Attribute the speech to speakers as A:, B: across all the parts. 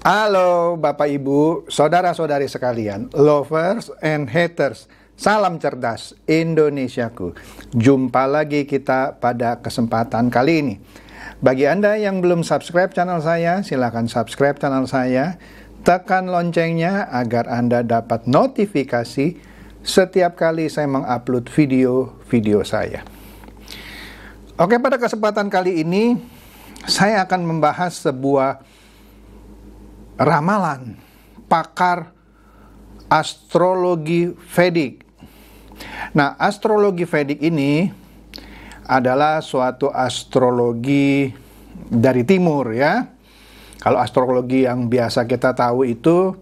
A: Halo Bapak Ibu, saudara-saudari sekalian, lovers and haters, salam cerdas Indonesiaku. Jumpa lagi kita pada kesempatan kali ini. Bagi Anda yang belum subscribe channel saya, silakan subscribe channel saya. Tekan loncengnya agar Anda dapat notifikasi setiap kali saya mengupload video-video saya. Oke, pada kesempatan kali ini saya akan membahas sebuah ramalan pakar astrologi Vedic. Nah, astrologi Vedic ini adalah suatu astrologi dari timur ya. Kalau astrologi yang biasa kita tahu itu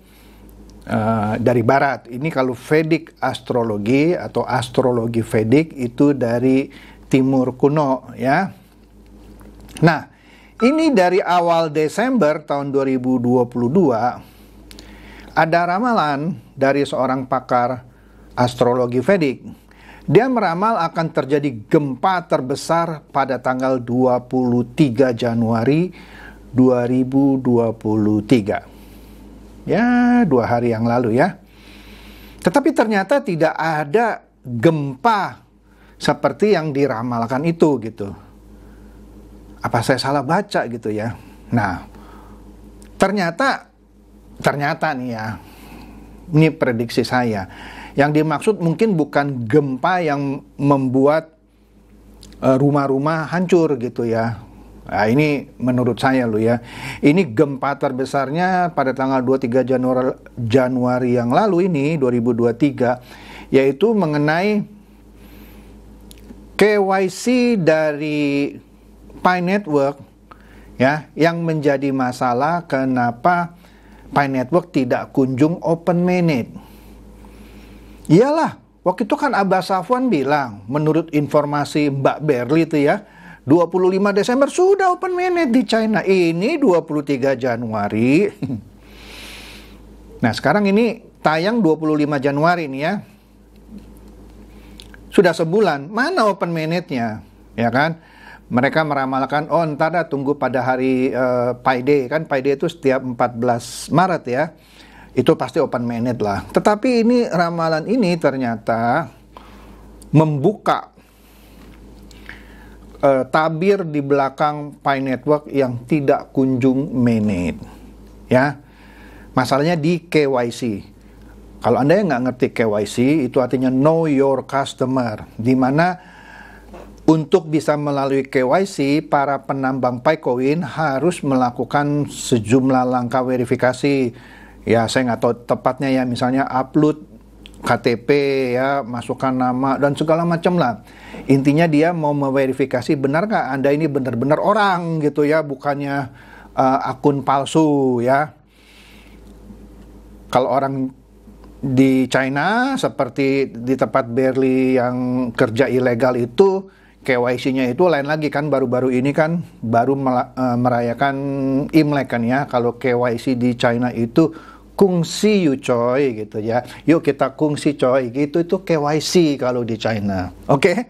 A: dari barat. Ini kalau Vedic astrologi atau astrologi Vedic itu dari timur kuno ya. Nah, ini dari awal Desember tahun 2022 ada ramalan dari seorang pakar astrologi Vedic. Dia meramal akan terjadi gempa terbesar pada tanggal 23 Januari 2023. Ya, 2 hari yang lalu ya. Tetapi ternyata tidak ada gempa seperti yang diramalkan itu gitu. Apa saya salah baca gitu ya? Nah, ternyata nih ya, ini prediksi saya. Yang dimaksud mungkin bukan gempa yang membuat rumah-rumah hancur gitu ya. Nah, ini menurut saya loh ya. Ini gempa terbesarnya pada tanggal 23 Januari yang lalu ini, 2023, yaitu mengenai KYC dari Pi Network ya, yang menjadi masalah kenapa Pi Network tidak kunjung open mainnet. Iyalah, waktu itu kan Abah Safwan bilang, menurut informasi Mbak Berli itu ya, 25 Desember sudah open mainnet di China. Ini 23 Januari. Nah, sekarang ini tayang 25 Januari nih ya. Sudah sebulan, mana open mainnet-nya? Ya kan? Mereka meramalkan, oh ntar dah tunggu pada hari Pi Day. Kan Pi Day itu setiap 14 Maret ya. Itu pasti open mainnet lah. Tetapi ini ramalan ini ternyata membuka tabir di belakang Pi Network yang tidak kunjung mainnet. Ya, masalahnya di KYC. Kalau Anda yang nggak ngerti KYC, itu artinya Know Your Customer. Di mana untuk bisa melalui KYC, para penambang Picoin harus melakukan sejumlah langkah verifikasi. Ya, saya nggak tahu tepatnya ya, misalnya upload KTP ya, masukkan nama dan segala macam lah. Intinya dia mau memverifikasi benar nggak Anda ini benar-benar orang gitu ya, bukannya akun palsu ya. Kalau orang di China seperti di tempat Berli yang kerja ilegal itu, KYC-nya itu lain lagi kan, baru-baru ini kan baru merayakan Imlek kan ya. Kalau KYC di China itu kungsi yu coy gitu ya. Yuk kita kungsi coy gitu, itu KYC kalau di China. Oke?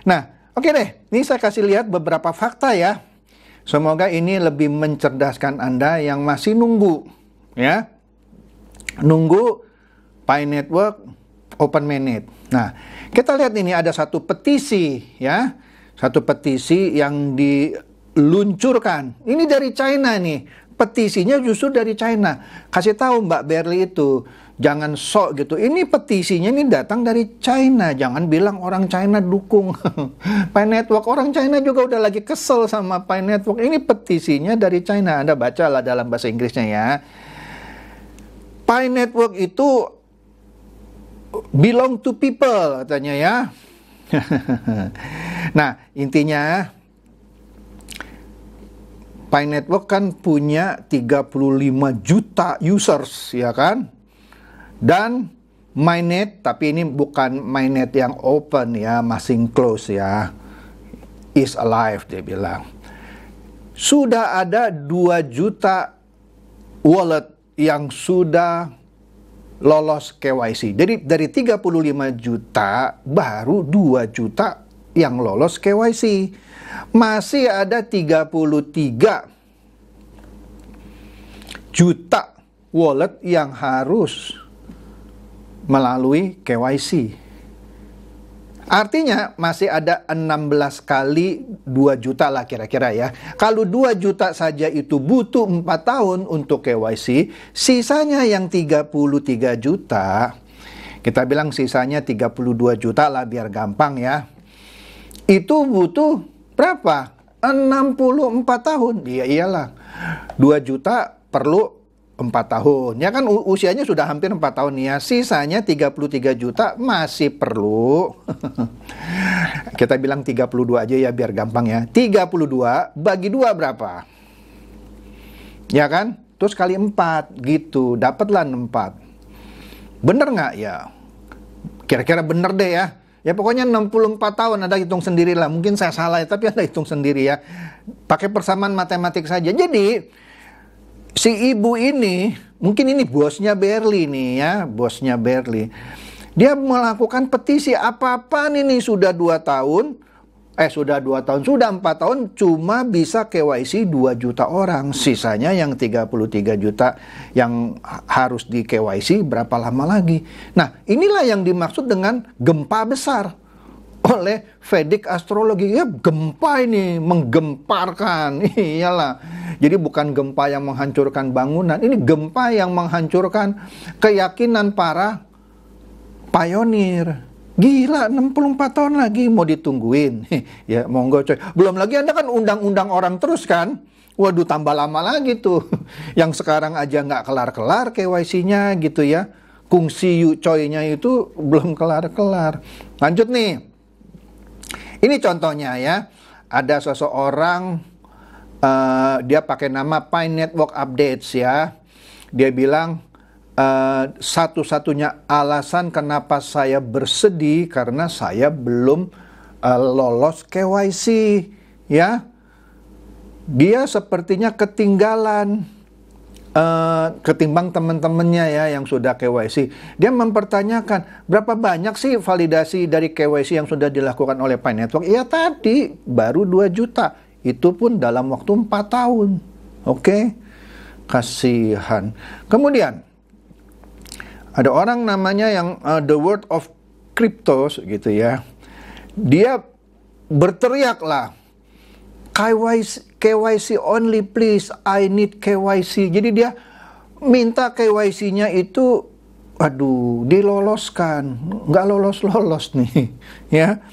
A: Nah, oke deh. Ini saya kasih lihat beberapa fakta ya. Semoga ini lebih mencerdaskan Anda yang masih nunggu ya. Nunggu Pi Network open mainnet. Nah, kita lihat ini ada satu petisi ya. Satu petisi yang diluncurkan. Ini dari China nih. Petisinya justru dari China. Kasih tahu Mbak Berli itu, jangan sok gitu. Ini petisinya ini datang dari China. Jangan bilang orang China dukung Pi Network. Orang China juga udah lagi kesel sama Pi Network. Ini petisinya dari China. Anda bacalah dalam bahasa Inggrisnya ya. Pi Network itu belong to people katanya ya. Nah, intinya Pi Network kan punya 35 juta users ya kan. Dan mainnet, tapi ini bukan mainnet yang open ya, masing close ya. Is alive dia bilang. Sudah ada 2 juta wallet yang sudah lolos KYC. Jadi dari 35 juta baru 2 juta yang lolos KYC. Masih ada 33 juta wallet yang harus melalui KYC. Artinya masih ada 16 kali 2 juta lah kira-kira ya. Kalau 2 juta saja itu butuh 4 tahun untuk KYC, sisanya yang 33 juta, kita bilang sisanya 32 juta lah biar gampang ya. Itu butuh berapa? 64 tahun. Iya iyalah. 2 juta perlu 4 tahun. Ya kan usianya sudah hampir 4 tahun ya. Sisanya 33 juta masih perlu. Kita bilang 32 aja ya biar gampang ya. 32 bagi 2 berapa? Ya kan? Terus kali 4 gitu. Dapatlah 4. Bener nggak ya? Kira-kira bener deh ya. Ya pokoknya 64 tahun, Anda hitung sendiri lah. Mungkin saya salah ya, tapi Anda hitung sendiri ya. Pakai persamaan matematik saja. Jadi si ibu ini, mungkin ini bosnya Berli nih ya, bosnya Berli. Dia melakukan petisi apa-apaan ini sudah 2 tahun, sudah 4 tahun, cuma bisa KYC 2 juta orang. Sisanya yang 33 juta yang harus di KYC berapa lama lagi. Nah, inilah yang dimaksud dengan gempa besar oleh Vedic astrologi. Ya gempa ini menggemparkan. Iyalah. Jadi bukan gempa yang menghancurkan bangunan, ini gempa yang menghancurkan keyakinan para pionir. Gila, 64 tahun lagi mau ditungguin. Ya monggo coy. Belum lagi Anda kan undang-undang orang terus kan. Waduh, tambah lama lagi tuh. Yang sekarang aja nggak kelar-kelar KYC-nya gitu ya. Kungsi yu coy-nya itu belum kelar-kelar. Lanjut nih. Ini contohnya ya. Ada seseorang, dia pakai nama Pi Network Updates ya. Dia bilang satu-satunya alasan kenapa saya bersedih karena saya belum lolos KYC ya. Dia sepertinya ketinggalan ketimbang teman-temannya ya yang sudah KYC. Dia mempertanyakan berapa banyak sih validasi dari KYC yang sudah dilakukan oleh Pi Network. Ya tadi baru 2 juta. Itu pun dalam waktu 4 tahun. Oke? Kasihan. Kemudian, ada orang namanya yang The World of Cryptos gitu ya. Dia berteriak lah, KYC only please, I need KYC. Jadi dia minta KYC-nya itu, aduh, diloloskan. Nggak lolos-lolos nih. Ya.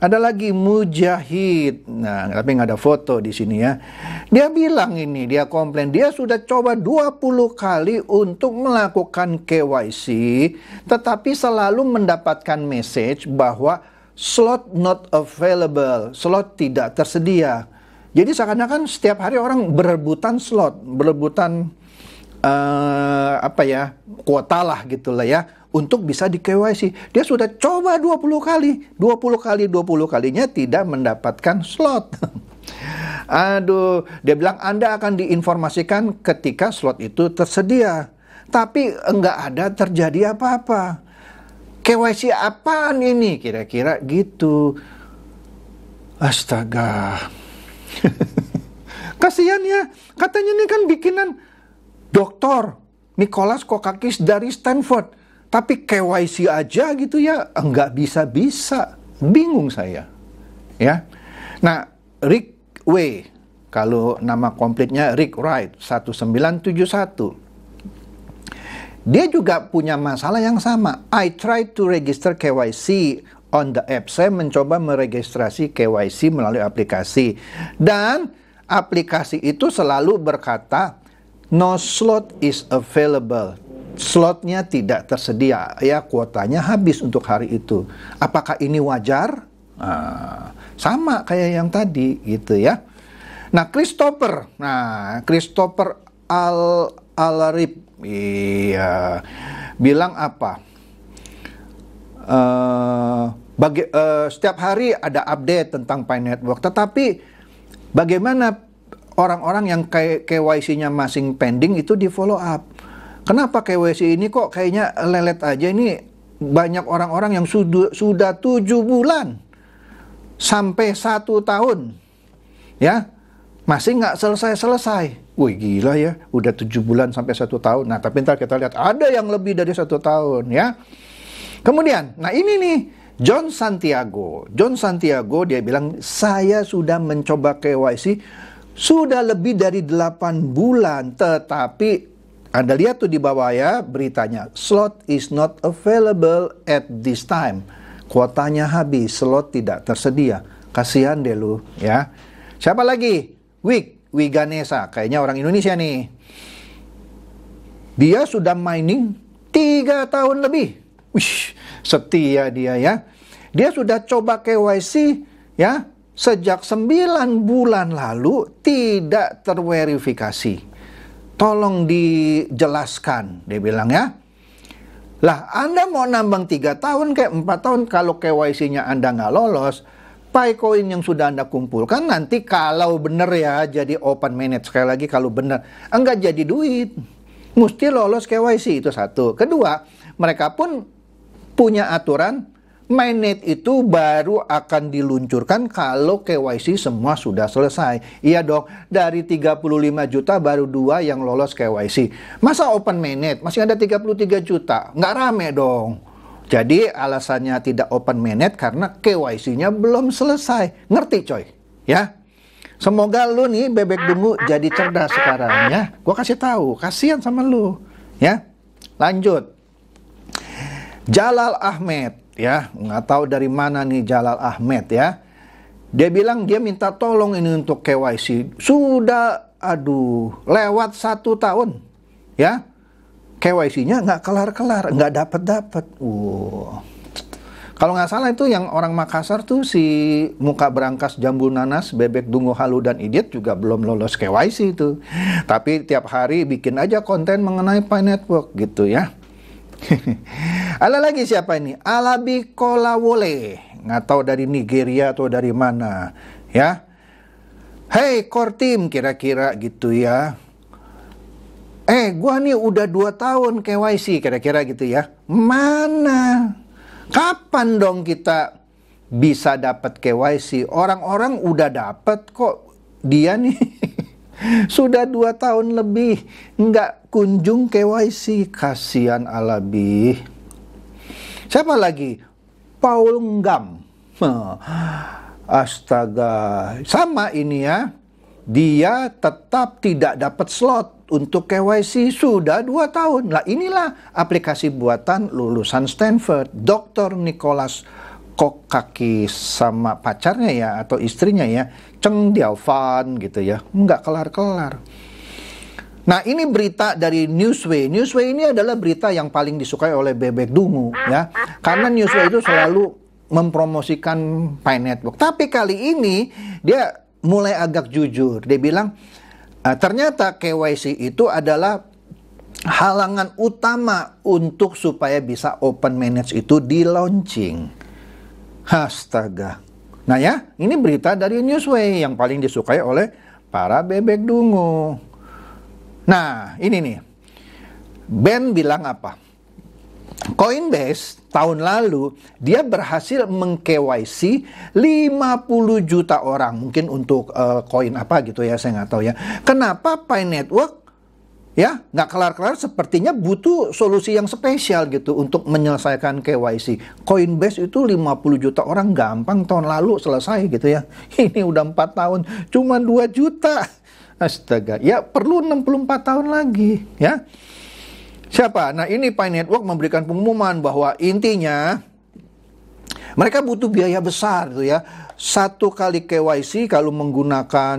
A: Ada lagi Mujahid. Nah, tapi nggak ada foto di sini ya. Dia bilang ini, dia komplain. Dia sudah coba 20 kali untuk melakukan KYC, tetapi selalu mendapatkan message bahwa slot not available, slot tidak tersedia. Jadi seakan-akan setiap hari orang berebutan slot, berebutan kuota lah gitulah ya, untuk bisa di KYC. Dia sudah coba 20 kalinya tidak mendapatkan slot. Aduh, dia bilang Anda akan diinformasikan ketika slot itu tersedia. Tapi enggak ada terjadi apa-apa. KYC apaan ini? Kira-kira gitu. Astaga. Kasihan ya. Katanya ini kan bikinan Dr. Nicholas Kokakis dari Stanford. Tapi KYC aja gitu ya, enggak bisa-bisa. Bingung saya. Ya. Nah, Rick Way, kalau nama komplitnya Rick Wright 1971. Dia juga punya masalah yang sama. I tried to register KYC on the app. Saya mencoba meregistrasi KYC melalui aplikasi. Dan aplikasi itu selalu berkata, no slot is available. Slotnya tidak tersedia. Ya, kuotanya habis untuk hari itu. Apakah ini wajar? Sama kayak yang tadi gitu ya. Nah, Christopher Al-Arib, iya, bilang apa? Setiap hari ada update tentang Pi Network, tetapi bagaimana orang-orang yang KYC-nya masih pending itu di follow up? Kenapa KYC ini kok kayaknya lelet aja? Ini banyak orang-orang yang sudah 7 bulan sampai 1 tahun, ya, masih nggak selesai-selesai. Wih gila ya, udah 7 bulan sampai 1 tahun. Nah tapi ntar kita lihat ada yang lebih dari 1 tahun ya. Kemudian, nah ini nih, John Santiago dia bilang, saya sudah mencoba KYC sudah lebih dari 8 bulan, tetapi Anda lihat tuh di bawah ya beritanya, slot is not available at this time. Kuotanya habis, slot tidak tersedia. Kasihan deh lu ya. Siapa lagi? Wiganesa, kayaknya orang Indonesia nih. Dia sudah mining 3 tahun lebih. Wih, setia dia ya. Dia sudah coba KYC ya sejak 9 bulan lalu tidak terverifikasi. Tolong dijelaskan, dia bilang ya. Lah, Anda mau nambang 3 tahun kayak 4 tahun kalau KYC-nya Anda nggak lolos, Picoin yang sudah Anda kumpulkan nanti kalau benar ya jadi open manage. Sekali lagi kalau benar, enggak jadi duit. Mesti lolos KYC, itu satu. Kedua, mereka pun punya aturan mainnet itu baru akan diluncurkan kalau KYC semua sudah selesai. Iya dong, dari 35 juta baru 2 yang lolos KYC. Masa open mainnet masih ada 33 juta? Nggak rame dong. Jadi alasannya tidak open mainnet karena KYC-nya belum selesai. Ngerti coy? Ya. Semoga lu nih bebek dungu jadi cerdas sekarang ya. Gua kasih tahu, kasihan sama lu. Ya. Lanjut. Jalal Ahmed ya, nggak tahu dari mana nih Jalal Ahmed ya. Dia bilang dia minta tolong ini untuk KYC. Sudah lewat 1 tahun ya. KYC-nya nggak kelar-kelar, nggak dapat. Kalau nggak salah itu yang orang Makassar tuh si muka berangkas jambul nanas, bebek dungu halu dan idiot juga belum lolos KYC itu. Tapi tiap hari bikin aja konten mengenai Pi Network gitu ya. Ada lagi siapa ini? Alabi Kolawole, nggak tahu dari Nigeria atau dari mana ya. Hey core team kira-kira gitu ya. Gua nih udah 2 tahun KYC kira-kira gitu ya. Mana? Kapan dong kita bisa dapat KYC? Orang-orang udah dapat kok. Dia nih sudah 2 tahun lebih nggak kunjung KYC. Kasihan Alabi. Siapa lagi? Paul Ngam. Astaga. Sama ini ya. Dia tetap tidak dapat slot untuk KYC sudah 2 tahun. Lah inilah aplikasi buatan lulusan Stanford, Dr. Nicholas Kokaki sama pacarnya ya atau istrinya ya, Cheng Diaofan gitu ya. Nggak kelar-kelar. Nah ini berita dari Newsway. Newsway ini adalah berita yang paling disukai oleh bebek dungu ya. Karena Newsway itu selalu mempromosikan Pi Network. Tapi kali ini dia mulai agak jujur. Dia bilang ternyata KYC itu adalah halangan utama untuk supaya bisa open manage itu di launching. Astaga. Nah ya, ini berita dari Newsway yang paling disukai oleh para bebek dungu. Nah, ini nih. Ben bilang apa? Coinbase tahun lalu dia berhasil meng-KYC 50 juta orang. Mungkin untuk koin apa gitu ya, saya nggak tahu ya. Kenapa Pi Network ya nggak kelar-kelar, sepertinya butuh solusi yang spesial gitu untuk menyelesaikan KYC. Coinbase itu 50 juta orang gampang, tahun lalu selesai gitu ya. Ini udah 4 tahun cuma 2 juta. Astaga, ya perlu 64 tahun lagi ya. Siapa? Nah ini Pi Network memberikan pengumuman bahwa intinya mereka butuh biaya besar gitu ya. 1 kali KYC kalau menggunakan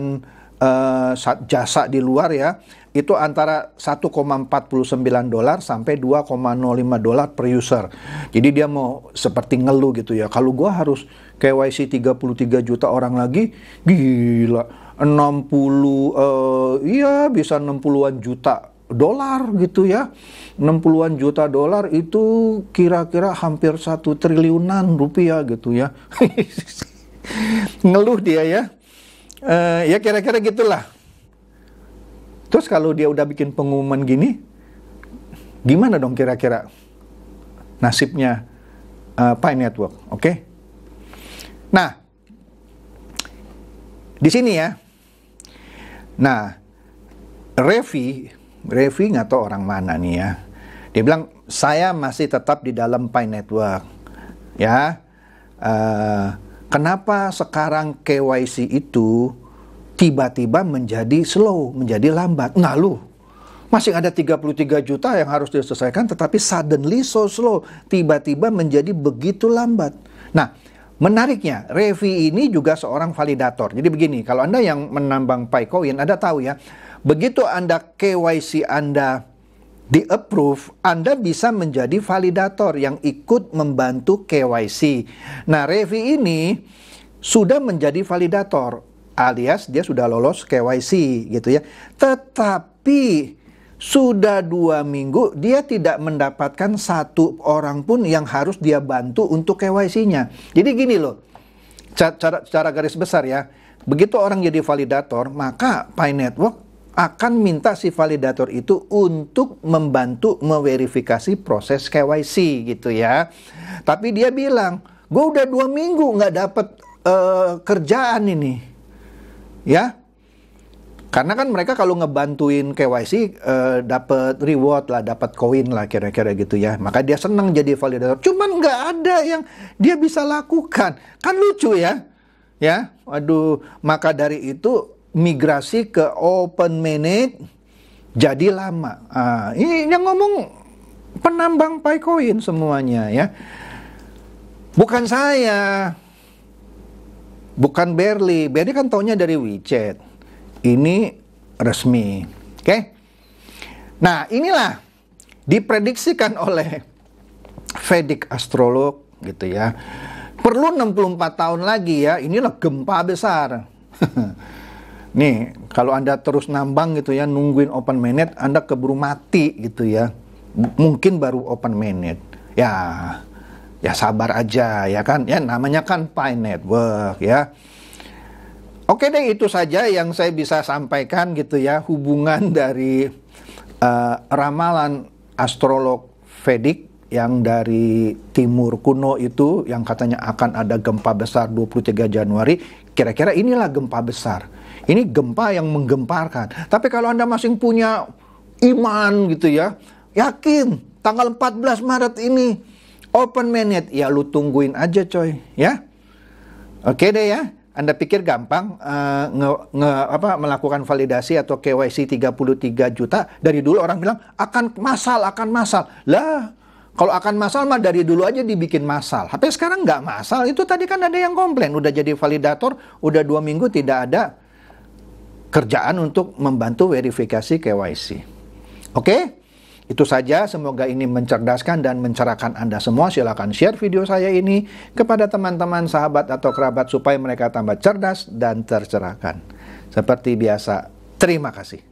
A: jasa di luar ya, itu antara $1,49 sampai $2,05 per user. Jadi dia mau seperti ngeluh gitu ya. Kalau gua harus KYC 33 juta orang lagi, gila. 60 iya bisa 60-an juta dolar gitu ya. 60-an juta dolar itu kira-kira hampir 1 triliunan rupiah gitu ya. Ngeluh dia ya. Ya kira-kira gitulah. Terus kalau dia udah bikin pengumuman gini, gimana dong kira-kira nasibnya Pi Network, oke? Nah, di sini ya. Nah, Revi nggak tahu orang mana nih ya. Dia bilang, saya masih tetap di dalam Pi Network. Ya, kenapa sekarang KYC itu tiba-tiba menjadi slow, menjadi lambat? Nah lu, masih ada 33 juta yang harus diselesaikan, tetapi suddenly so slow, tiba-tiba menjadi begitu lambat. Nah, menariknya, Revi ini juga seorang validator. Jadi begini, kalau Anda yang menambang Picoin, Anda tahu ya, begitu Anda KYC Anda di-approve, Anda bisa menjadi validator yang ikut membantu KYC. Nah, Revi ini sudah menjadi validator, alias dia sudah lolos KYC gitu ya. Tetapi sudah 2 minggu dia tidak mendapatkan satu orang pun yang harus dia bantu untuk KYC-nya. Jadi gini loh, cara garis besar ya, begitu orang jadi validator, maka Pi Network akan minta si validator itu untuk membantu memverifikasi proses KYC gitu ya. Tapi dia bilang, gue udah 2 minggu nggak dapat kerjaan ini, ya. Karena kan mereka kalau ngebantuin KYC dapat reward lah, dapat koin lah kira-kira gitu ya. Maka dia senang jadi validator. Cuman nggak ada yang dia bisa lakukan. Kan lucu ya, ya. Aduh, maka dari itu migrasi ke Open Mainnet jadi lama. Ini yang ngomong penambang Picoin semuanya ya. Bukan saya, bukan Berli. Berli kan taunya dari WeChat. Ini resmi. Oke? Nah, inilah diprediksikan oleh Vedic Astrolog gitu ya. Perlu 64 tahun lagi ya. Inilah gempa besar. Nih, kalau Anda terus nambang gitu ya, nungguin Open Mainnet, Anda keburu mati gitu ya. Mungkin baru Open Mainnet. Ya sabar aja ya kan. Ya namanya kan Pi Network ya. Oke deh, itu saja yang saya bisa sampaikan gitu ya, hubungan dari ramalan astrolog Vedic yang dari timur kuno itu, yang katanya akan ada gempa besar 23 Januari. Kira-kira inilah gempa besar. Ini gempa yang menggemparkan. Tapi kalau Anda masih punya iman gitu ya, yakin tanggal 14 Maret ini Open Mainnet, ya lu tungguin aja coy ya. Oke deh ya. Anda pikir gampang melakukan validasi atau KYC 33 juta? Dari dulu orang bilang akan massal. Lah, kalau akan massal mah dari dulu aja dibikin massal. Tapi sekarang nggak massal. Itu tadi kan ada yang komplain. Udah jadi validator, udah 2 minggu tidak ada kerjaan untuk membantu verifikasi KYC. Oke? Itu saja, semoga ini mencerdaskan dan mencerahkan Anda semua. Silakan share video saya ini kepada teman-teman, sahabat, atau kerabat supaya mereka tambah cerdas dan tercerahkan. Seperti biasa, terima kasih.